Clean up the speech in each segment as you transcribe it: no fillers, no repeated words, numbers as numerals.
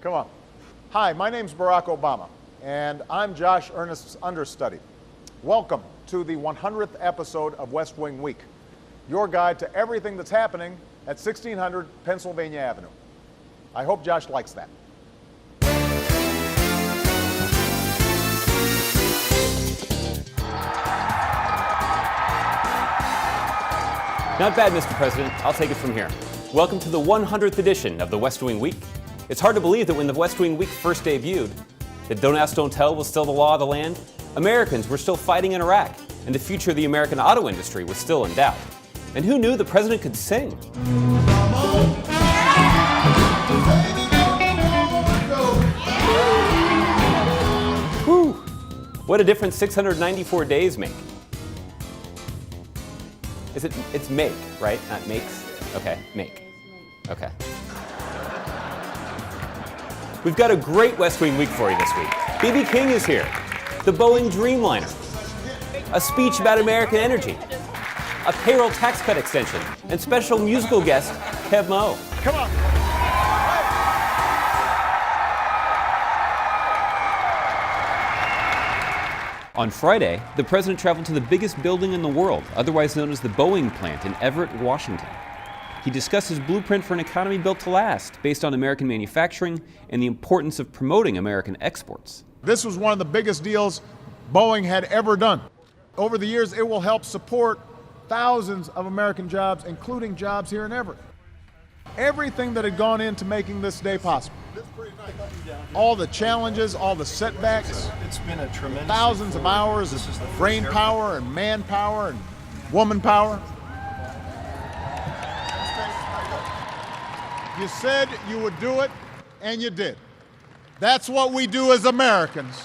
Come on. Hi, my name's Barack Obama, and I'm Josh Earnest's understudy. Welcome to the 100th episode of West Wing Week, your guide to everything that's happening at 1600 Pennsylvania Avenue. I hope Josh likes that. Not bad, Mr. President. I'll take it from here. Welcome to the 100th edition of the West Wing Week. It's hard to believe that when the West Wing Week first debuted, that Don't Ask, Don't Tell was still the law of the land, Americans were still fighting in Iraq, and the future of the American auto industry was still in doubt. And who knew the president could sing? Whew! What a difference 694 days make. It's make, right? Not makes? Okay, make. Okay. We've got a great West Wing Week for you this week. B.B. King is here. The Boeing Dreamliner. A speech about American energy. A payroll tax cut extension. And special musical guest, Keb Mo. Come on. On Friday, the president traveled to the biggest building in the world, otherwise known as the Boeing plant in Everett, Washington. He discussed his blueprint for an economy built to last, based on American manufacturing and the importance of promoting American exports. This was one of the biggest deals Boeing had ever done. Over the years, it will help support thousands of American jobs, including jobs here in Everett. Everything that had gone into making this day possible. All the challenges, all the setbacks. It's been a tremendous thousands of hours of brain power and manpower and woman power. You said you would do it, and you did. That's what we do as Americans.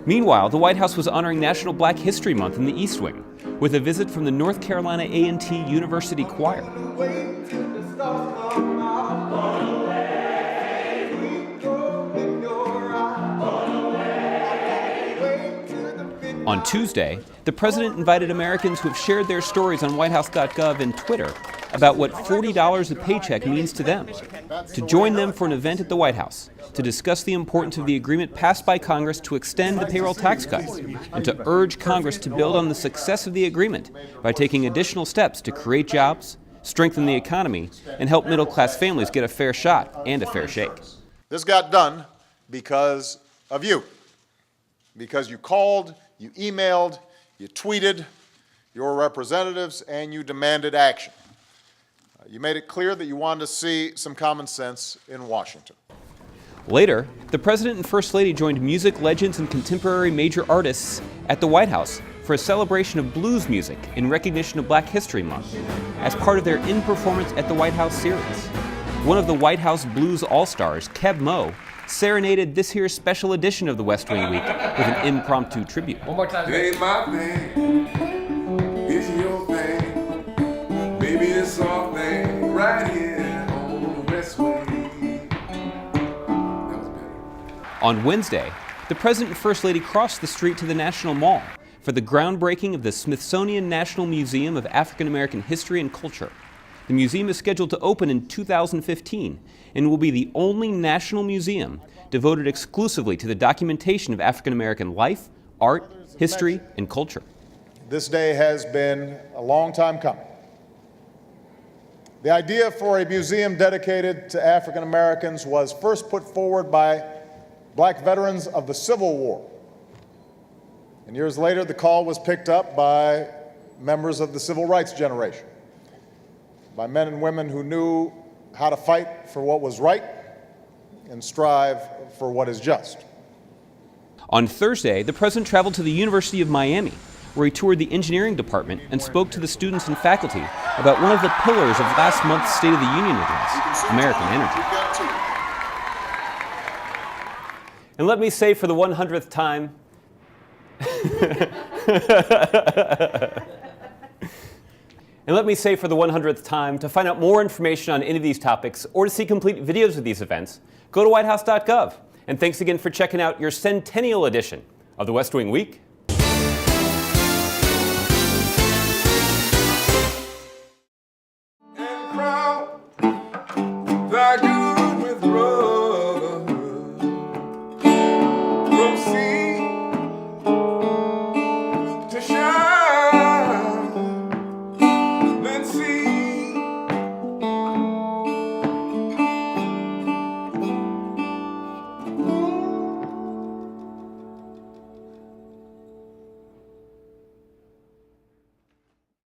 Meanwhile, the White House was honoring National Black History Month in the East Wing, with a visit from the North Carolina A&T University Choir. On Tuesday, the president invited Americans who have shared their stories on whitehouse.gov and Twitter about what $40 a paycheck means to them, to join them for an event at the White House to discuss the importance of the agreement passed by Congress to extend the payroll tax cuts, and to urge Congress to build on the success of the agreement by taking additional steps to create jobs, strengthen the economy, and help middle-class families get a fair shot and a fair shake. This got done because of you. Because you called, you emailed, you tweeted your representatives, and you demanded action. You made it clear that you wanted to see some common sense in Washington. Later, the President and First Lady joined music legends and contemporary major artists at the White House for a celebration of blues music in recognition of Black History Month, as part of their In Performance at the White House series. One of the White House Blues All-Stars, Keb Mo, serenaded this year's special edition of the West Wing Week with an impromptu tribute. One more time. It ain't my thing, it's your thing, baby, it's our thing, right here on the West Wing. That was better. On Wednesday, the President and First Lady crossed the street to the National Mall for the groundbreaking of the Smithsonian National Museum of African American History and Culture. The museum is scheduled to open in 2015 and will be the only national museum devoted exclusively to the documentation of African American life, art, history, and culture. This day has been a long time coming. The idea for a museum dedicated to African Americans was first put forward by Black veterans of the Civil War. And years later, the call was picked up by members of the civil rights generation, by men and women who knew how to fight for what was right and strive for what is just. On Thursday, the president traveled to the University of Miami, where he toured the engineering department and spoke to the students and faculty about one of the pillars of last month's State of the Union address, American energy. And let me say for the 100th time, to find out more information on any of these topics or to see complete videos of these events, go to whitehouse.gov. And thanks again for checking out your centennial edition of the West Wing Week.